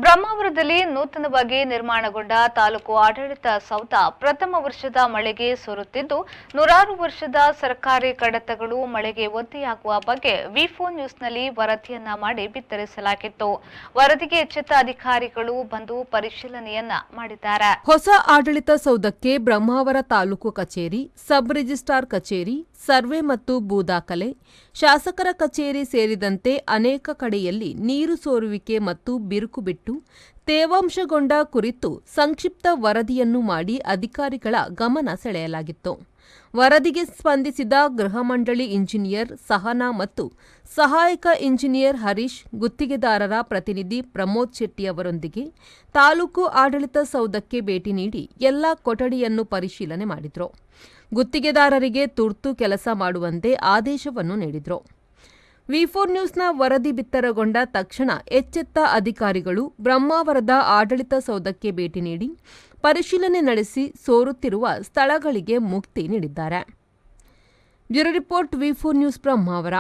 ಬ್ರಹ್ಮಾವರದಲ್ಲಿ ನೂತನವಾಗಿ ನಿರ್ಮಾಣಗೊಂಡ ತಾಲೂಕು ಆಡಳಿತ ಸೌಧ ಪ್ರಥಮ ವರ್ಷದ ಮಳೆಗೆ ಸೋರುತ್ತಿದ್ದು, ನೂರಾರು ವರ್ಷದ ಸರ್ಕಾರಿ ಕಡತಗಳು ಮಳೆಗೆ ಒದ್ದೆಯಾಗುವ ಬಗ್ಗೆ ವಿ4 ನ್ಯೂಸ್ನಲ್ಲಿ ವರದಿಯನ್ನ ಮಾಡಿ ಬಿತ್ತರಿಸಲಾಗಿತ್ತು. ವರದಿಗೆ ಎಚ್ಚೆತ್ತ ಅಧಿಕಾರಿಗಳು ಬಂದು ಪರಿಶೀಲನೆಯನ್ನ ಮಾಡಿದ್ದಾರೆ. ಹೊಸ ಆಡಳಿತ ಸೌಧಕ್ಕೆ ಬ್ರಹ್ಮಾವರ ತಾಲೂಕು ಕಚೇರಿ, ಸಬ್ ರಿಜಿಸ್ಟ್ರಾರ್ ಕಚೇರಿ, ಸರ್ವೆ ಮತ್ತು ಭೂ ದಾಖಲೆ, ಶಾಸಕರ ಕಚೇರಿ ಸೇರಿದಂತೆ ಅನೇಕ ಕಡೆಯಲ್ಲಿ ನೀರು ಸೋರುವಿಕೆ ಮತ್ತು ಬಿರುಕು ಬಿಟ್ಟು ತೇವಾಂಶಗೊಂಡ ಕುರಿತು ಸಂಕ್ಷಿಪ್ತ ವರದಿಯನ್ನು ಮಾಡಿ ಅಧಿಕಾರಿಗಳ ಗಮನ ಸೆಳೆಯಲಾಗಿತ್ತು. ವರದಿಗೆ ಸ್ಪಂದಿಸಿದ ಗೃಹ ಮಂಡಳಿ ಇಂಜಿನಿಯರ್ ಸಹನಾ ಮತ್ತು ಸಹಾಯಕ ಇಂಜಿನಿಯರ್ ಹರೀಶ್, ಗುತ್ತಿಗೆದಾರರ ಪ್ರತಿನಿಧಿ ಪ್ರಮೋದ್ ಶೆಟ್ಟಿ ಅವರೊಂದಿಗೆ ತಾಲೂಕು ಆಡಳಿತ ಸೌಧಕ್ಕೆ ಭೇಟಿ ನೀಡಿ ಎಲ್ಲಾ ಕೊಠಡಿಯನ್ನು ಪರಿಶೀಲನೆ ಮಾಡಿದ್ರು. ಗುತ್ತಿಗೆದಾರರಿಗೆ ತುರ್ತು ಕೆಲಸ ಮಾಡುವಂತೆ ಆದೇಶವನ್ನು ನೀಡಿದ್ರು. ವಿ4 ನ್ಯೂಸ್ನ ವರದಿ ಬಿತ್ತರಗೊಂಡ ತಕ್ಷಣ ಎಚ್ಚೆತ್ತ ಅಧಿಕಾರಿಗಳು ಬ್ರಹ್ಮಾವರದ ಆಡಳಿತ ಸೌಧಕ್ಕೆ ಭೇಟಿ ನೀಡಿ ಪರಿಶೀಲನೆ ನಡೆಸಿ ಸೋರುತ್ತಿರುವ ಸ್ಥಳಗಳಿಗೆ ಮುಕ್ತಿ ನೀಡಿದ್ದಾರೆ. ಬ್ಯೂರೋ ರಿಪೋರ್ಟ್ ವಿ4 ನ್ಯೂಸ್ ಬ್ರಹ್ಮಾವರ.